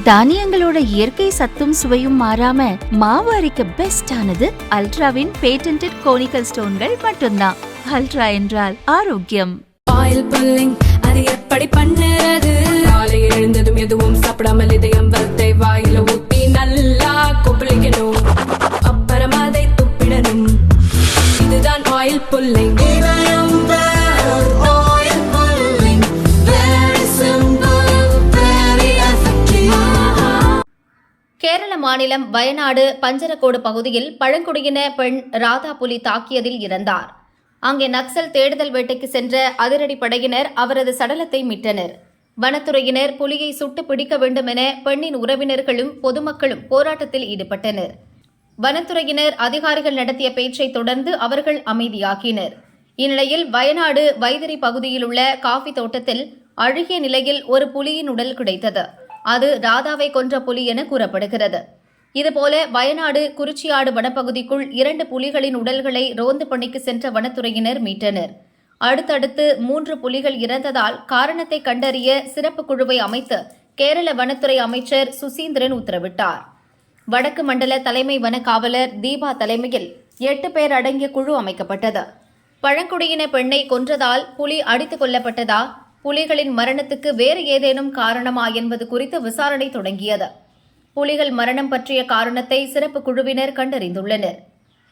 தானியங்களோட இயற்கை சத்தும் சுவையும் மாறாம மாவு அரைக்க பெஸ்ட் ஆனது அல்ட்ராவின் பேட்டன்டட் கோனிக்கல் ஸ்டோன்கள் மட்டும்தான். அல்ட்ரா என்றால் ஆரோக்கியம். ஆயில் புல்லிங் அது எப்படி பண்ணுறது? காலை எழுந்ததும் எதுவும் சாப்பிடாமல் இதயம் வளத்தை வாயில ஊத்தி நல்லா கொப்பளிக்கணும். அப்புறம் அதை துப்பிடணும். இதுதான் ஆயில் புல்லிங். கேரள மாநிலம் வயநாடு பஞ்சரக்கோடு பகுதியில் பழங்குடியின பெண் ராதா புலி தாக்கியதில் இறந்தார். அங்கே நக்சல் தேடுதல் வேட்டைக்கு சென்ற அதிரடி படையினர் அவரது சடலத்தை மீட்டனர். வனத்துறையினர் புலியை சுட்டு பிடிக்க வேண்டும் என பெண்ணின் உறவினர்களும் பொதுமக்களும் போராட்டத்தில் ஈடுபட்டனர். வனத்துறையினர் அதிகாரிகள் நடத்திய பேச்சை தொடர்ந்து அவர்கள் அமைதியாக்கினர். இந்நிலையில் வயநாடு வைதிரி பகுதியில் உள்ள காஃபி தோட்டத்தில் அழுகிய நிலையில் ஒரு புலியின் உடல் கிடைத்தது. அது ராதாவை கொன்ற புலி என கூறப்படுகிறது. இதுபோல வயநாடு குறிச்சியாடு வனப்பகுதிக்குள் 2 புலிகளின் உடல்களை ரோந்து பணிக்கு சென்ற வனத்துறையினர் மீட்டனர். அடுத்தடுத்து 3 புலிகள் இறந்ததால் காரணத்தை கண்டறிய சிறப்பு குழுவை அமைத்து கேரள வனத்துறை அமைச்சர் சுசீந்திரன் உத்தரவிட்டார். வடக்கு மண்டல தலைமை வன காவலர் தீபா தலைமையில் 8 பேர் அடங்கிய குழு அமைக்கப்பட்டது. பழங்குடியின பெண்ணை கொன்றதால் புலி அடித்துக் கொல்லப்பட்டதா, புலிகளின் மரணத்துக்கு வேறு ஏதேனும் காரணமா என்பது குறித்து விசாரணை தொடங்கியது. புலிகள் மரணம் பற்றிய காரணத்தை சிறப்பு குழுவினர் கண்டறிந்துள்ளனர்.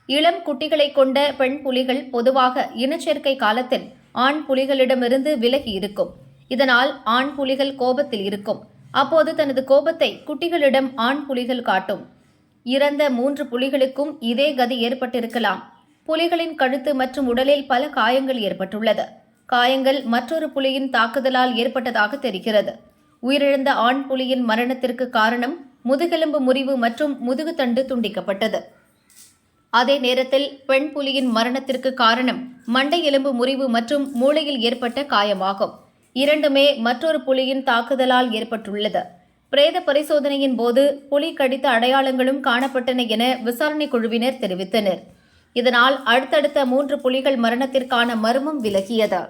இளம் குட்டிகளை கொண்ட பெண் புலிகள் பொதுவாக இனச்சேர்க்கை காலத்தில் ஆண் புலிகளிடமிருந்து விலகி இருக்கும். இதனால் ஆண் புலிகள் கோபத்தில் இருக்கும். அப்போது தனது கோபத்தை குட்டிகளிடம் ஆண் புலிகள் காட்டும். இறந்த 3 புலிகளுக்கும் இதே கதி ஏற்பட்டிருக்கலாம். புலிகளின் கழுத்து மற்றும் உடலில் பல காயங்கள் ஏற்பட்டுள்ளது. காயங்கள் மற்றொரு புலியின் தாக்குதலால் ஏற்பட்டதாக தெரிகிறது. உயிரிழந்த ஆண் புலியின் மரணத்திற்கு காரணம் முதுகெலும்பு முறிவு மற்றும் முதுகுத்தண்டு துண்டிக்கப்பட்டது. அதே நேரத்தில் பெண் புலியின் மரணத்திற்கு காரணம் மண்டை எலும்பு முறிவு மற்றும் மூளையில் ஏற்பட்ட காயமாகும். இரண்டுமே மற்றொரு புலியின் தாக்குதலால் ஏற்பட்டுள்ளது. பிரேத பரிசோதனையின் போது புலி கடித்த அடையாளங்களும் காணப்பட்டன என விசாரணை குழுவினர் தெரிவித்தனர். இதனால் அடுத்தடுத்த 3 புலிகள் மரணத்திற்கான மர்மம் விலகியது.